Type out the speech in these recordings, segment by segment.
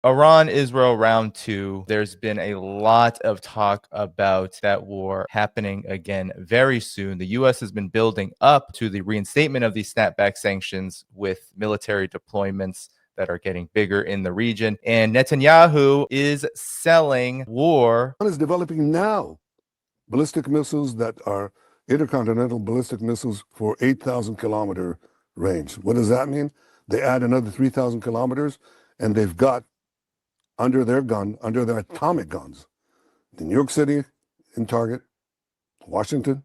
Iran-Israel round two, there's been a lot of talk about that war happening again very soon. The U.S. has been building up to the reinstatement of these snapback sanctions with military deployments that are getting bigger in the region. And Netanyahu is selling war. Iran is developing now ballistic missiles that are intercontinental ballistic missiles for 8,000 kilometer range. What does that mean? They add another 3,000 kilometers, and they've got under their atomic guns, in New York City in target, Washington,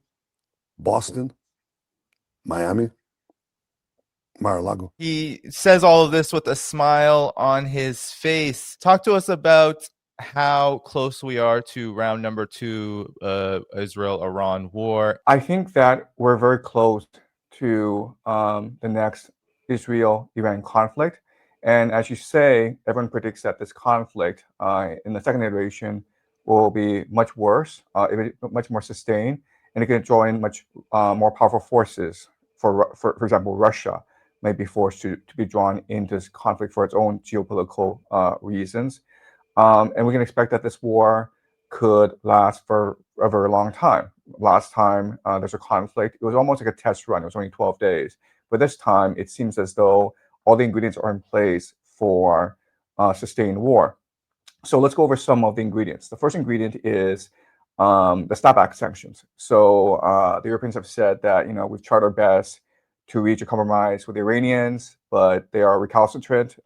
Boston, Miami, Mar-a-Lago. He says all of this with a smile on his face. Talk to us about how close we are to round number two, Israel-Iran war. I think that we're very close to the next Israel-Iran conflict. And as you say, everyone predicts that this conflict in the second iteration will be much worse, much more sustained, and it can draw in much more powerful forces. For example, Russia may be forced to be drawn into this conflict for its own geopolitical reasons. And we can expect that this war could last for a very long time. Last time there's a conflict, it was almost like a test run. It was only 12 days. But this time, it seems as though all the ingredients are in place for sustained war. So let's go over some of the ingredients. The first ingredient is the snapback sanctions. So the Europeans have said that we've tried our best to reach a compromise with the Iranians, but they are recalcitrant.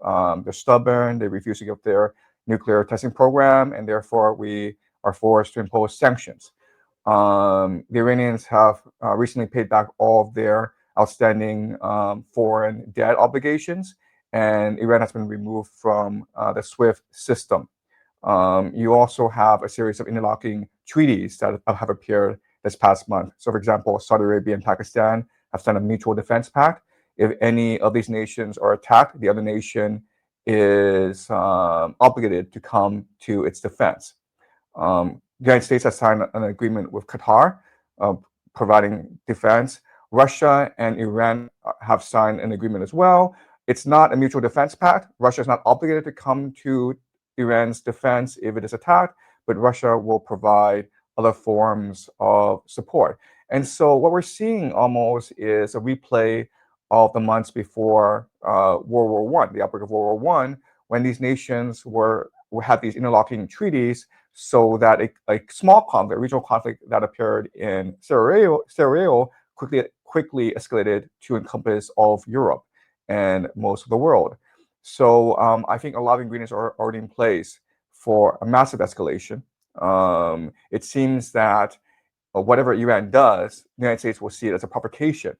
They're stubborn. They refuse to give up their nuclear testing program, and therefore we are forced to impose sanctions. The Iranians have recently paid back all of their outstanding foreign debt obligations, and Iran has been removed from the SWIFT system. You also have a series of interlocking treaties that have appeared this past month. So, for example, Saudi Arabia and Pakistan have signed a mutual defense pact. If any of these nations are attacked, the other nation is obligated to come to its defense. The United States has signed an agreement with Qatar, providing defense. Russia and Iran have signed an agreement as well. It's not a mutual defense pact. Russia is not obligated to come to Iran's defense if it is attacked, but Russia will provide other forms of support. And so what we're seeing almost is a replay of the months before World War I, the outbreak of World War I, when these nations had these interlocking treaties, so that a small conflict, a regional conflict that appeared in Sarajevo quickly escalated to encompass all of Europe and most of the world. So I think a lot of ingredients are already in place for a massive escalation. It seems that whatever Iran does, the United States will see it as a provocation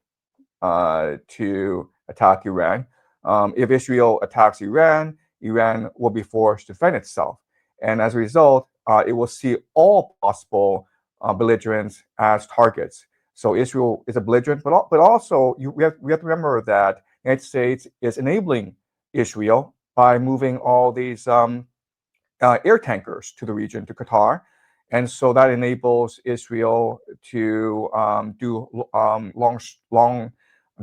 to attack Iran. If Israel attacks Iran, Iran will be forced to defend itself. And as a result, it will see all possible belligerents as targets. So Israel is a belligerent, but also we have to remember that the United States is enabling Israel by moving all these air tankers to the region, to Qatar. And so that enables Israel to do long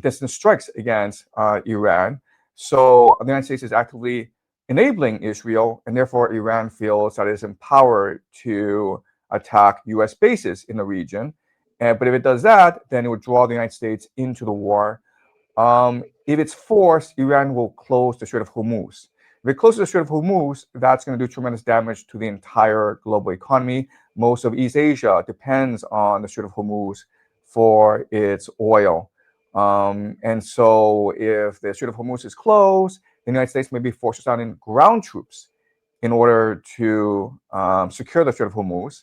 distance strikes against Iran. So the United States is actively enabling Israel, and therefore Iran feels that it is empowered to attack U.S. bases in the region. But if it does that, then it would draw the United States into the war. If it's forced, Iran will close the Strait of Hormuz. If it closes the Strait of Hormuz, that's going to do tremendous damage to the entire global economy. Most of East Asia depends on the Strait of Hormuz for its oil. And so if the Strait of Hormuz is closed, the United States may be forced to send in ground troops in order to secure the Strait of Hormuz.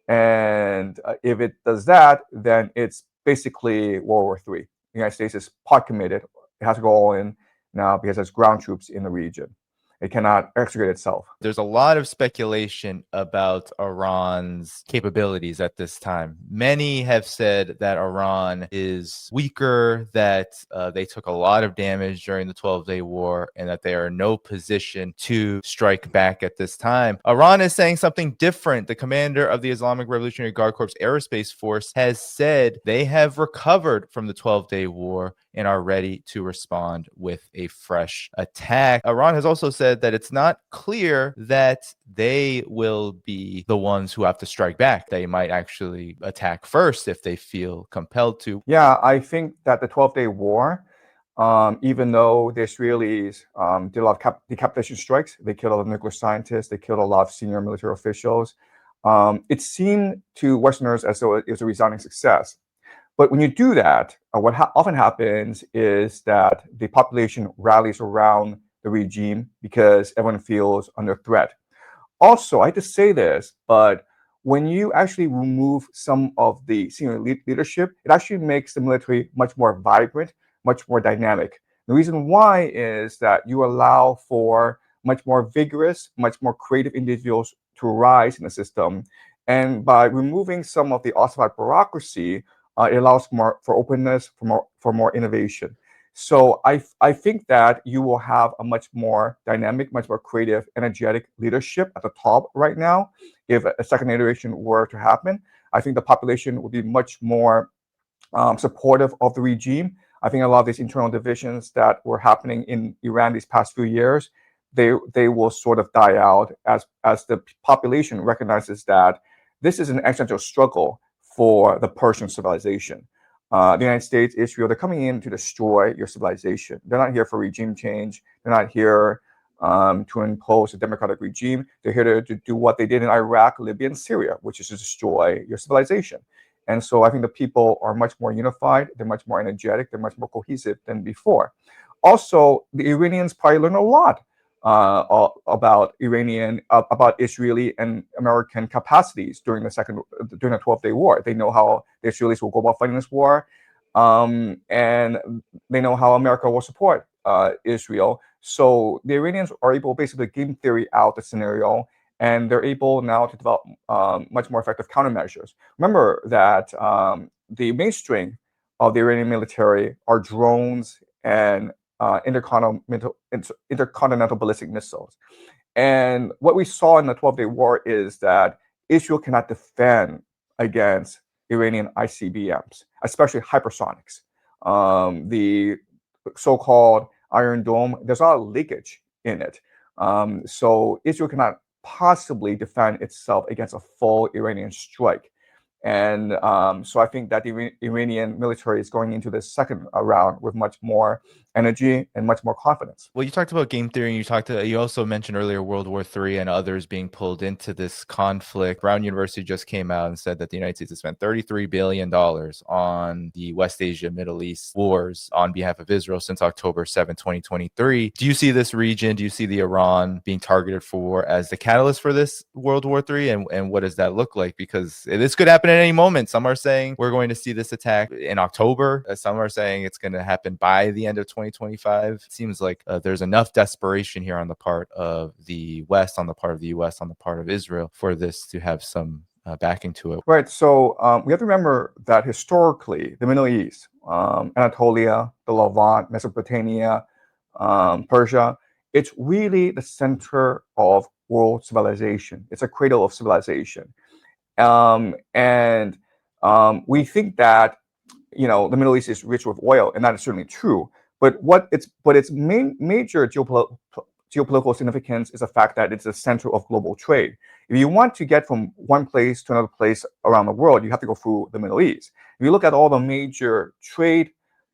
And if it does that, then it's basically World War III. The United States is pot committed. It has to go all in now because there's ground troops in the region. It cannot extricate itself. There's a lot of speculation about Iran's capabilities at this time. Many have said that Iran is weaker, that they took a lot of damage during the 12-day war, and that they are in no position to strike back at this time. Iran is saying something different. The commander of the Islamic Revolutionary Guard Corps Aerospace Force has said they have recovered from the 12-day war and are ready to respond with a fresh attack. Iran has also said said that it's not clear that they will be the ones who have to strike back. They might actually attack first if they feel compelled to. Yeah, I think that the 12-day war, even though the Israelis did a lot of decapitation strikes, they killed a lot of nuclear scientists, they killed a lot of senior military officials. It seemed to Westerners as though it was a resounding success. But when you do that, what often happens is that the population rallies around the regime because everyone feels under threat. Also, I hate to say this, but when you actually remove some of the senior leadership, it actually makes the military much more vibrant, much more dynamic. The reason why is that you allow for much more vigorous, much more creative individuals to rise in the system. And by removing some of the ossified bureaucracy, it allows for openness, for more innovation. So I think that you will have a much more dynamic, much more creative, energetic leadership at the top right now. If a second iteration were to happen, I think the population would be much more supportive of the regime. I think a lot of these internal divisions that were happening in Iran these past few years, they will sort of die out as the population recognizes that this is an existential struggle for the Persian civilization. The United States, Israel, they're coming in to destroy your civilization. They're not here for regime change. They're not here to impose a democratic regime. They're here to do what they did in Iraq, Libya, and Syria, which is to destroy your civilization. And so I think the people are much more unified. They're much more energetic. They're much more cohesive than before. Also, the Iranians probably learned a lot about Israeli and American capacities during the 12-day war. They know how the Israelis will go about fighting this war, and they know how America will support Israel. So the Iranians are able basically to game theory out the scenario, and they're able now to develop much more effective countermeasures. Remember that the main strength of the Iranian military are drones and intercontinental ballistic missiles. And what we saw in the 12-day war is that Israel cannot defend against Iranian ICBMs, especially hypersonics. The so-called Iron Dome, there's a lot of leakage in it. So Israel cannot possibly defend itself against a full Iranian strike. And so I think that the Iranian military is going into this second round with much more energy and much more confidence. Well, you talked about game theory, and you also mentioned earlier World War III and others being pulled into this conflict. Brown University just came out and said that the United States has spent $33 billion on the West Asia, Middle East wars on behalf of Israel since October 7, 2023. Do you see this region, do you see the Iran being targeted for as the catalyst for this World War III? And what does that look like? Because this could happen at any moment. Some are saying we're going to see this attack in October. Some are saying it's going to happen by the end of 2025. It seems like there's enough desperation here on the part of the West, on the part of the US, on the part of Israel for this to have some backing to it. Right. So we have to remember that historically, the Middle East, Anatolia, the Levant, Mesopotamia, Persia, it's really the center of world civilization. It's a cradle of civilization. And we think that, the Middle East is rich with oil, and that is certainly true. But its major geopolitical significance is the fact that it's the center of global trade. If you want to get from one place to another place around the world, you have to go through the Middle East. If you look at all the major trade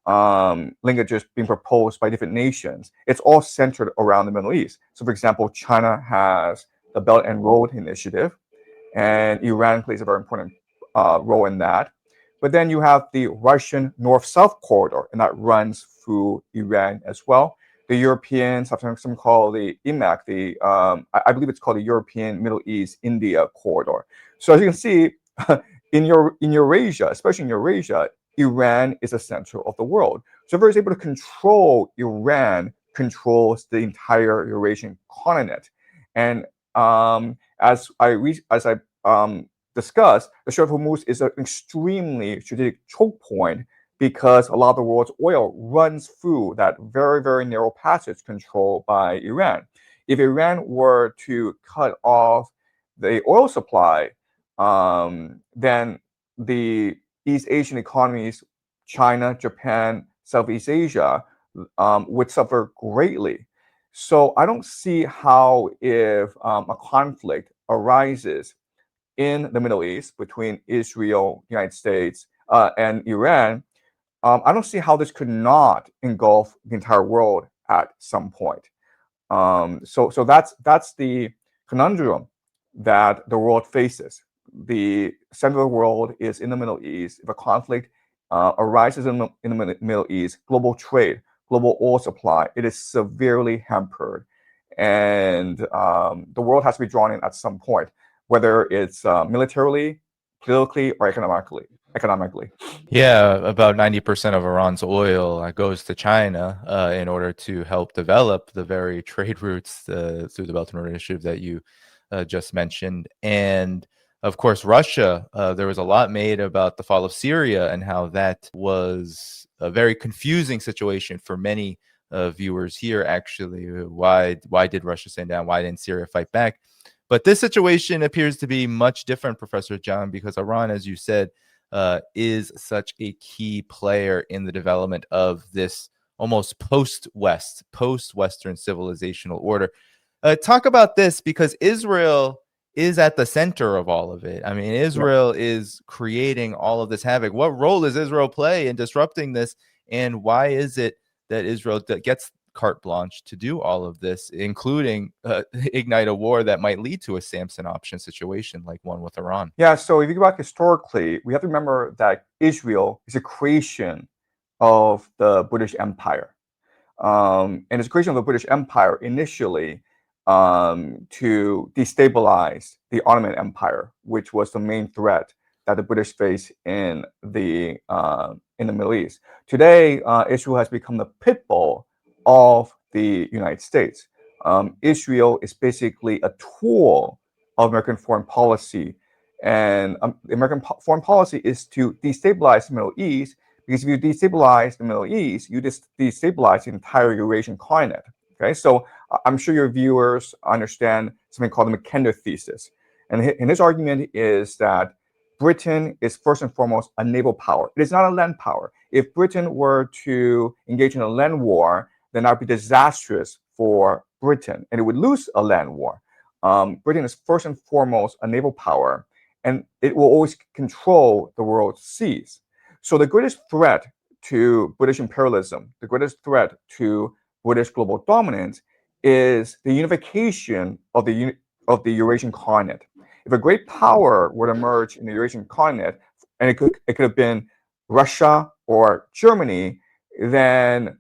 linkages being proposed by different nations, it's all centered around the Middle East. So, for example, China has the Belt and Road Initiative, and Iran plays a very important role in that. But then you have the Russian North-South corridor, and that runs through Iran as well. The Europeans have something called the IMAC, I believe it's called the European Middle East India corridor. So as you can see, in Eurasia, especially in Eurasia, Iran is the center of the world. So if it's able to control Iran, controls the entire Eurasian continent. And as I discussed, the Strait of Hormuz is an extremely strategic choke point because a lot of the world's oil runs through that very, very narrow passage controlled by Iran. If Iran were to cut off the oil supply, then the East Asian economies, China, Japan, Southeast Asia, would suffer greatly. So I don't see how if a conflict arises in the Middle East between Israel, United States, and Iran, I don't see how this could not engulf the entire world at some point. So that's the conundrum that the world faces. The center of the world is in the Middle East. If a conflict arises in the Middle East, global trade, global oil supply, it is severely hampered, and the world has to be drawn in at some point, whether it's militarily, politically, or economically. Yeah, about 90% of Iran's oil goes to China in order to help develop the very trade routes through the Belt and Road Initiative that you just mentioned. And of course, Russia, there was a lot made about the fall of Syria and how that was a very confusing situation for many viewers here, actually. Why did Russia stand down? Why didn't Syria fight back? But this situation appears to be much different, Professor Jiang, because Iran, as you said, is such a key player in the development of this almost post-Western civilizational order. Talk about this, because Israel is at the center of all of it. I mean, Israel is creating all of this havoc. What role does Israel play in disrupting this? And why is it that Israel gets carte blanche to do all of this, including ignite a war that might lead to a Samson option situation like one with Iran? Yeah, so if you go back historically, we have to remember that Israel is a creation of the British Empire. And it's a creation of the British Empire initially to destabilize the Ottoman Empire, which was the main threat that the British faced in the Middle East. Today, Israel has become the pit bull of the United States. Israel is basically a tool of American foreign policy, and American foreign policy is to destabilize the Middle East, because if you destabilize the Middle East, you just destabilize the entire Eurasian continent. Okay, so I'm sure your viewers understand something called the Mackinder thesis, and his argument is that Britain is first and foremost a naval power. It is not a land power. If Britain were to engage in a land war, then that would be disastrous for Britain, and it would lose a land war. Britain is first and foremost a naval power, and it will always control the world's seas. So the greatest threat to British imperialism, the greatest threat to British global dominance, is the unification of the Eurasian continent. If a great power were to emerge in the Eurasian continent, and it could have been Russia or Germany, then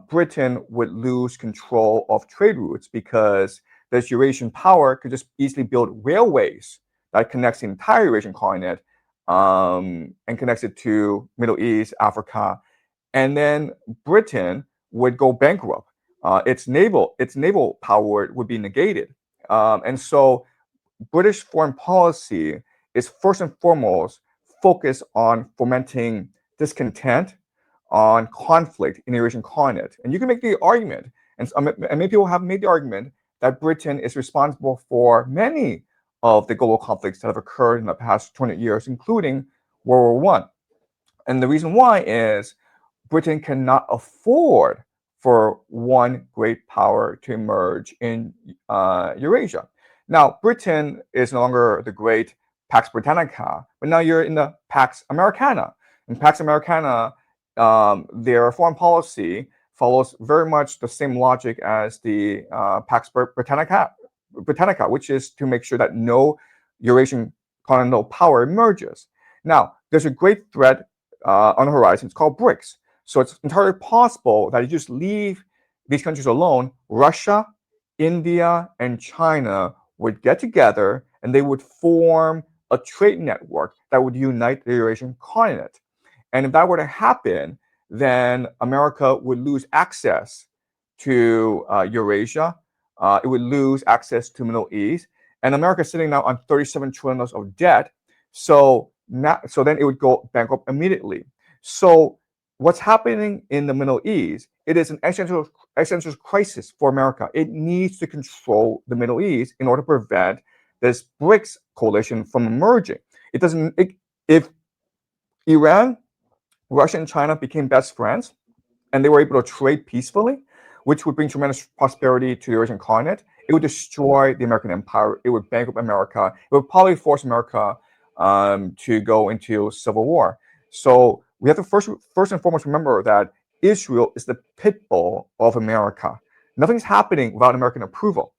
Britain would lose control of trade routes, because this Eurasian power could just easily build railways that connects the entire Eurasian continent and connects it to Middle East, Africa, and then Britain would go bankrupt. Its naval power would be negated, and so British foreign policy is first and foremost focused on fomenting discontent, on conflict in the Eurasian continent. And you can make the argument, and many people have made the argument, that Britain is responsible for many of the global conflicts that have occurred in the past 20 years, including World War I. And the reason why is Britain cannot afford for one great power to emerge in Eurasia. Now, Britain is no longer the great Pax Britannica, but now you're in the Pax Americana. In Pax Americana, their foreign policy follows very much the same logic as the Pax Britannica, which is to make sure that no Eurasian continental power emerges. Now, there's a great threat on the horizon. It's called BRICS. So it's entirely possible that you just leave these countries alone. Russia, India, and China would get together, and they would form a trade network that would unite the Eurasian continent. And if that were to happen, then America would lose access to Eurasia. It would lose access to Middle East. And America is sitting now on $37 trillion of debt. So then it would go bankrupt immediately. So what's happening in the Middle East, it is an existential crisis for America. It needs to control the Middle East in order to prevent this BRICS coalition from emerging. If Iran, Russia, and China became best friends, and they were able to trade peacefully, which would bring tremendous prosperity to the Eurasian continent. It would destroy the American empire. It would bankrupt America. It would probably force America to go into civil war. So we have to first and foremost remember that Israel is the pit bull of America. Nothing's happening without American approval.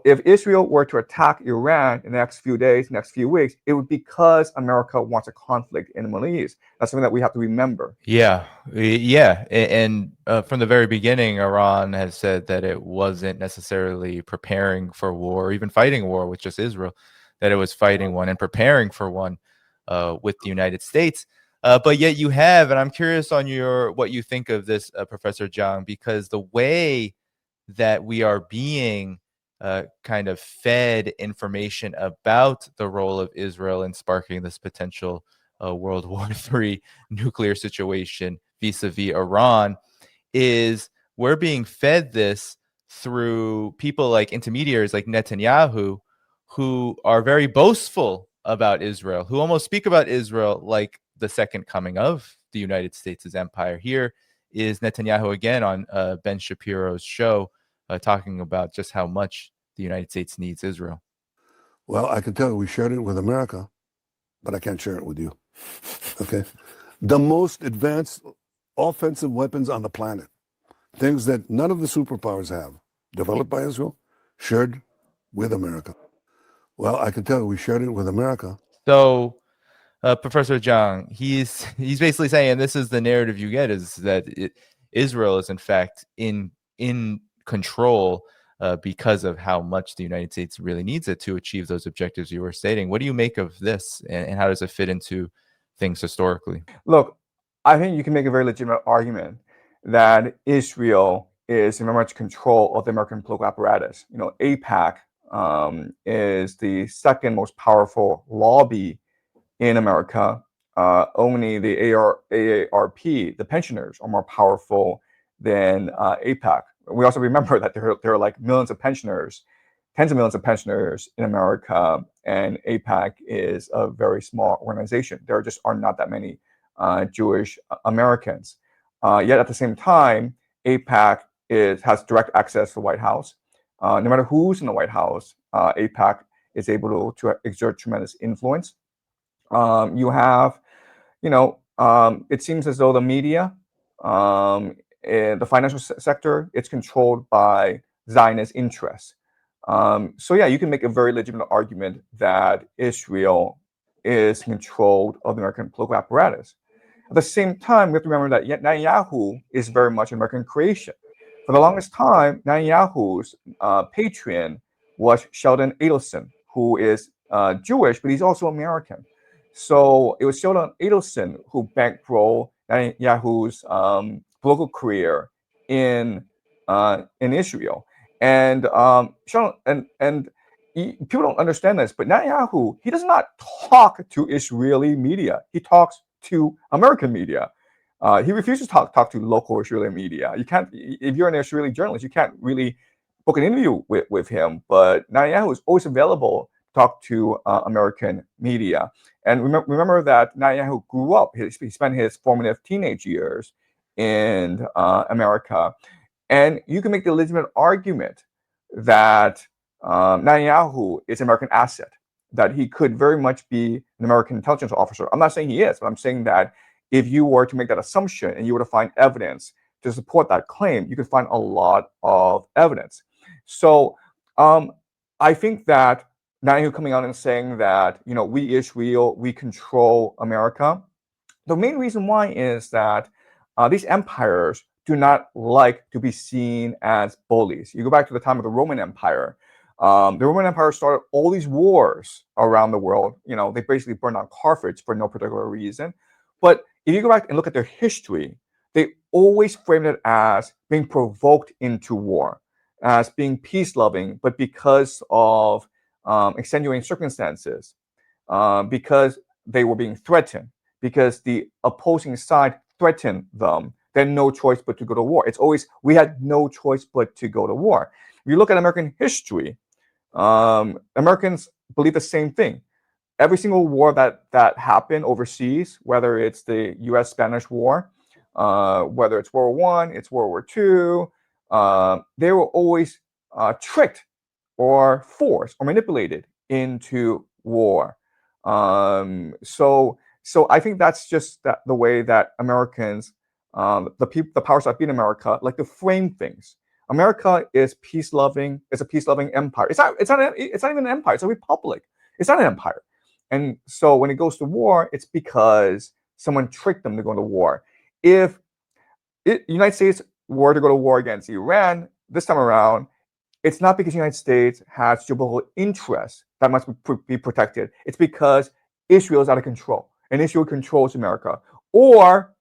If Israel were to attack Iran in the next few days, next few weeks, it would be because America wants a conflict in the Middle East. That's something that we have to remember. Yeah. And from the very beginning, Iran has said that it wasn't necessarily preparing for war, or even fighting war with just Israel, that it was fighting one and preparing for one with the United States. But yet you have, and I'm curious on what you think of this, Professor Jiang, because the way that we are being kind of fed information about the role of Israel in sparking this potential World War III nuclear situation vis-a-vis Iran is we're being fed this through people like intermediaries like Netanyahu, who are very boastful about Israel, who almost speak about Israel like the second coming of the United States' empire. Here is Netanyahu again on Ben Shapiro's show, talking about just how much the United States needs Israel. Well, I can tell you we shared it with America, but I can't share it with you. Okay? The most advanced offensive weapons on the planet, things that none of the superpowers have, developed by Israel, shared with America. Well, I can tell you we shared it with America. So, Professor Jiang, he's basically saying, and this is the narrative you get, is that Israel is in fact in control because of how much the United States really needs it to achieve those objectives you were stating. What do you make of this, and how does it fit into things historically? Look, I think you can make a very legitimate argument that Israel is in very much control of the American political apparatus. You know, AIPAC is the second most powerful lobby in America. Only the AARP, the pensioners, are more powerful than AIPAC. We also remember that there are like millions of pensioners, tens of millions of pensioners in America, and AIPAC is a very small organization. There just are not that many Jewish Americans. Yet at the same time, AIPAC has direct access to the White House. No matter who's in the White House, AIPAC is able to exert tremendous influence. You have, it seems as though the media, in the financial sector, it's controlled by Zionist interests. So yeah, you can make a very legitimate argument that Israel is controlled of the American political apparatus. At the same time, we have to remember that Netanyahu is very much an American creation. For the longest time, Netanyahu's patron was Sheldon Adelson, who is Jewish, but he's also American. So it was Sheldon Adelson who bankrolled Netanyahu's political career in Israel. And people don't understand this, but Netanyahu, he does not talk to Israeli media. He talks to American media. He refuses to talk to local Israeli media. You can't, if you're an Israeli journalist, you can't really book an interview with him. But Netanyahu is always available to talk to American media. And remember that Netanyahu grew up. He spent his formative teenage years in America. And you can make the legitimate argument that Netanyahu is an American asset, that he could very much be an American intelligence officer. I'm not saying he is, but I'm saying that if you were to make that assumption and you were to find evidence to support that claim, you could find a lot of evidence. So I think that Netanyahu coming out and saying that, we Israel, we control America. The main reason why is that these empires do not like to be seen as bullies. You go back to the time of the Roman Empire. The Roman Empire started all these wars around the world. They basically burned down Carthage for no particular reason. But if you go back and look at their history, they always framed it as being provoked into war, as being peace-loving, but because of extenuating circumstances, because they were being threatened, because the opposing side threatened them, they had no choice but to go to war. It's always, we had no choice but to go to war. If you look at American history, Americans believe the same thing. Every single war that happened overseas, whether it's the U.S.-Spanish War, whether it's World War I, it's World War II, they were always tricked or forced or manipulated into war. So I think that's just the way that Americans, the powers that be in America, like to frame things. America is peace-loving. It's a peace-loving empire. It's not even an empire. It's a republic. It's not an empire. And so when it goes to war, it's because someone tricked them to go to war. If the United States were to go to war against Iran this time around, it's not because the United States has geopolitical interests that must be protected. It's because Israel is out of control and Israel controls America. Or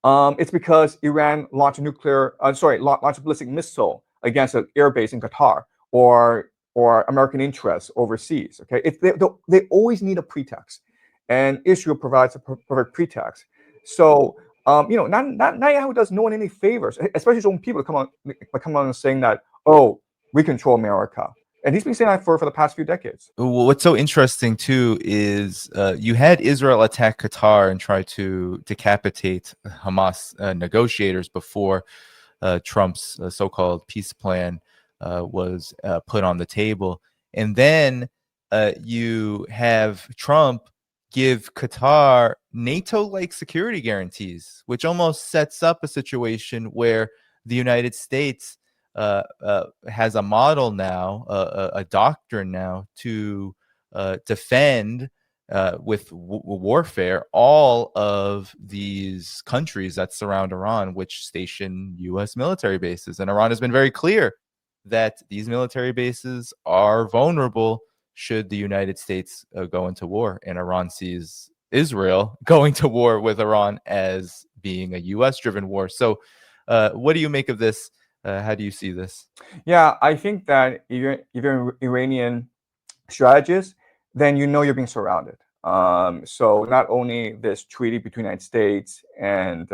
it's because Iran launched a ballistic missile against an airbase in Qatar or American interests overseas. Okay, they always need a pretext, and Israel provides a perfect pretext. So Netanyahu does no one any favors, especially his own people come on and saying that, oh, we control America. And he's been saying that for the past few decades. What's so interesting too is you had Israel attack Qatar and try to decapitate Hamas negotiators before Trump's so-called peace plan was put on the table, and then you have Trump give Qatar NATO-like security guarantees, which almost sets up a situation where the United States has a model now, a doctrine now to defend with warfare all of these countries that surround Iran, which station U.S. military bases. And Iran has been very clear that these military bases are vulnerable should the United States go into war. And Iran sees Israel going to war with Iran as being a U.S.-driven war. So what do you make of this? How do you see this? Yeah, I think that if you're Iranian strategist, then you're being surrounded. So not only this treaty between the United States and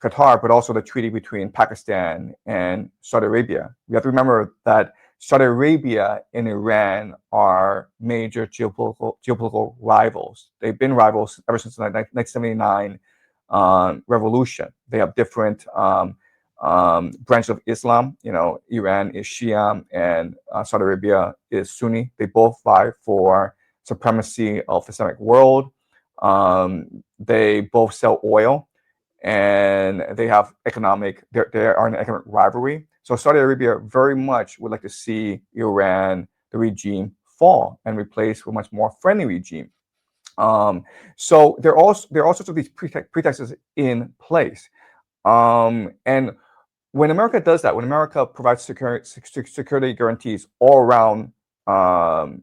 Qatar, but also the treaty between Pakistan and Saudi Arabia. We have to remember that Saudi Arabia and Iran are major geopolitical rivals. They've been rivals ever since the 1979 revolution. They have different branches of Islam. Iran is Shia and Saudi Arabia is Sunni. They both vie for supremacy of the Islamic world. They both sell oil, and they have they are in an economic rivalry. So Saudi Arabia very much would like to see Iran, the regime, fall and replaced with a much more friendly regime. So there are all sorts of these pretexts in place. And when America does that, when America provides security guarantees all around the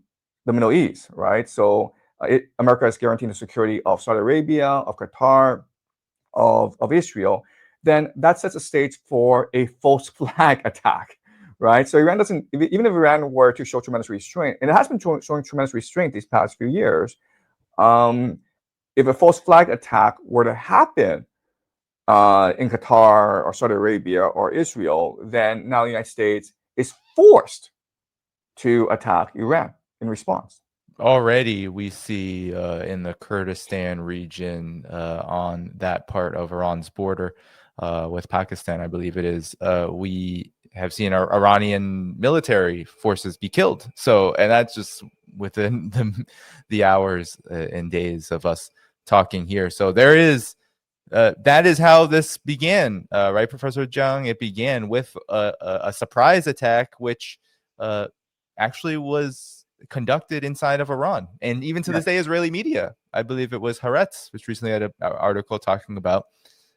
Middle East, right? So America is guaranteeing the security of Saudi Arabia, of Qatar, of Israel, then that sets a stage for a false flag attack, right? So Iran doesn't, even if Iran were to show tremendous restraint, and it has been showing tremendous restraint these past few years, if a false flag attack were to happen in Qatar or Saudi Arabia or Israel, then now the United States is forced to attack Iran in response. Already we see in the Kurdistan region on that part of Iran's border with Pakistan, I believe it is, we have seen our Iranian military forces be killed. So, and that's just within the hours and days of us talking here. So there is, that is how this began, right, Professor Jiang? It began with a surprise attack, which actually was conducted inside of Iran. And even to this day, Israeli media, I believe it was Haaretz, which recently had an article talking about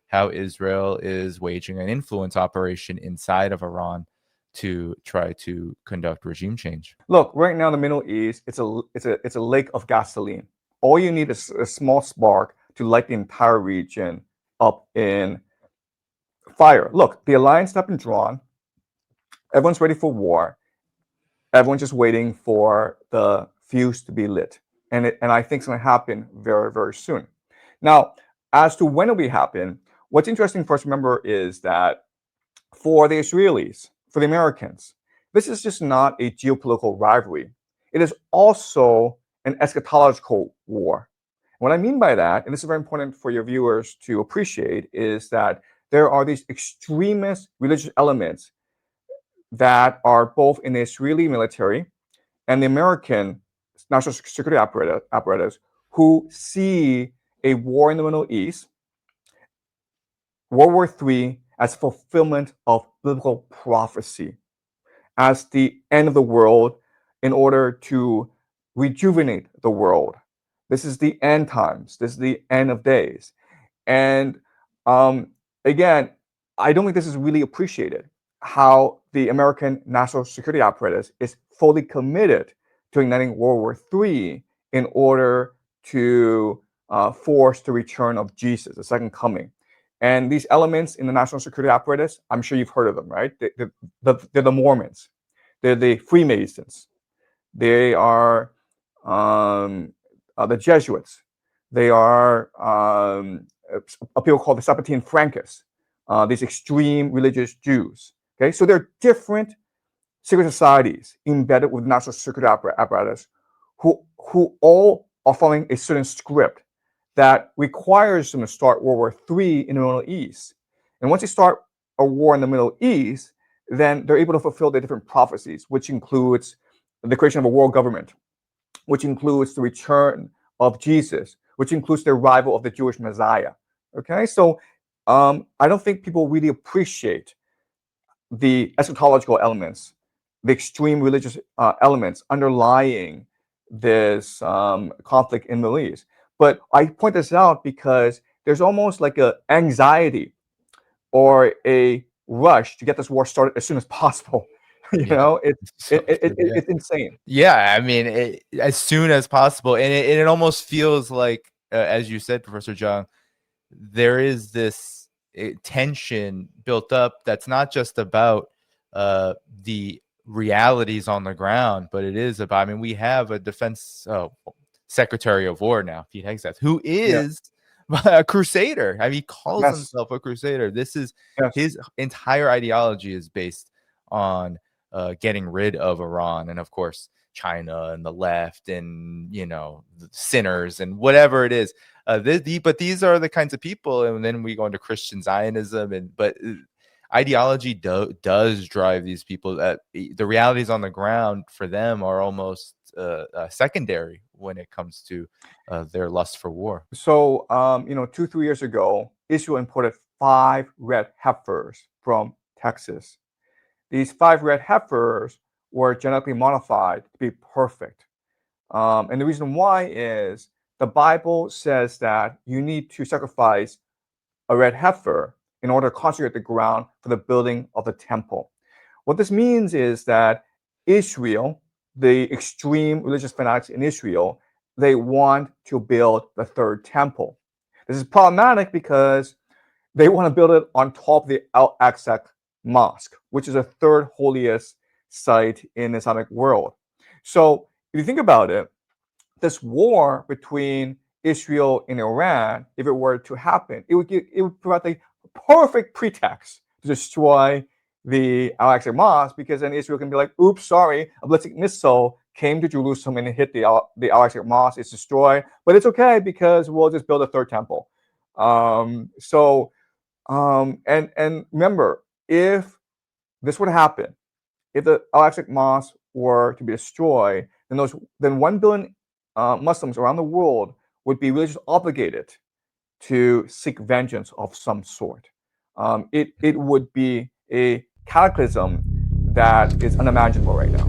how Israel is waging an influence operation inside of Iran to try to conduct regime change. Look, right now in the Middle East, it's a lake of gasoline. All you need is a small spark to light the entire region up in fire. Look, the alliance has been drawn. Everyone's ready for war. Everyone's just waiting for the fuse to be lit. And I think it's going to happen very, very soon. Now, as to when it will happen, what's interesting for us to remember is that for the Israelis, for the Americans, this is just not a geopolitical rivalry. It is also an eschatological war. What I mean by that, and this is very important for your viewers to appreciate, is that there are these extremist religious elements that are both in the Israeli military and the American national security apparatus who see a war in the Middle East, World War III, as fulfillment of biblical prophecy, as the end of the world in order to rejuvenate the world. This is the end times. This is the end of days. And again, I don't think this is really appreciated, how the American national security apparatus is fully committed to igniting World War III in order to force the return of Jesus, the second coming. And these elements in the national security apparatus, I'm sure you've heard of them, right? They're the Mormons. They're the Freemasons. They are the Jesuits. They are a people called the Sabbatean Frankists, these extreme religious Jews. Okay, so they're different secret societies embedded with the national security apparatus who all are following a certain script that requires them to start World War III in the Middle East. And once they start a war in the Middle East, then they're able to fulfill their different prophecies, which includes the creation of a world government, which includes the return of Jesus, which includes the arrival of the Jewish Messiah. Okay, so I don't think people really appreciate the eschatological elements, the extreme religious elements underlying this conflict in the Middle East. But I point this out because there's almost like an anxiety or a rush to get this war started as soon as possible. You know, it's insane. Yeah, I mean, as soon as possible, and it almost feels like, as you said, Professor Jiang, there is this tension built up that's not just about the realities on the ground, but it is about. I mean, we have a defense Secretary of War now, Pete Hegseth, who is a crusader. I mean, he calls himself a crusader. This is his entire ideology is based on getting rid of Iran, and of course China and the left, and the sinners and whatever it is. But these are the kinds of people, and then we go into Christian Zionism, but ideology does drive these people. That the realities on the ground for them are almost secondary when it comes to their lust for war. So 2-3 years ago, Israel imported 5 red heifers from Texas. These 5 red heifers were genetically modified to be perfect. And the reason why is the Bible says that you need to sacrifice a red heifer in order to consecrate the ground for the building of the temple. What this means is that Israel, the extreme religious fanatics in Israel, they want to build the third temple. This is problematic because they want to build it on top of the Al-Aqsa Mosque, which is the third holiest site in the Islamic world. So if you think about it, this war between Israel and Iran, if it were to happen, it would provide a perfect pretext to destroy the Al-Aqsa Mosque, because then Israel can be like, oops, sorry, a ballistic missile came to Jerusalem and it hit the Al-Aqsa Mosque, it's destroyed, but it's okay because we'll just build a third temple. And remember, if this would happen, if the Al-Aqsa Mosque were to be destroyed, then 1 billion Muslims around the world would be religiously obligated to seek vengeance of some sort. It would be a cataclysm that is unimaginable right now.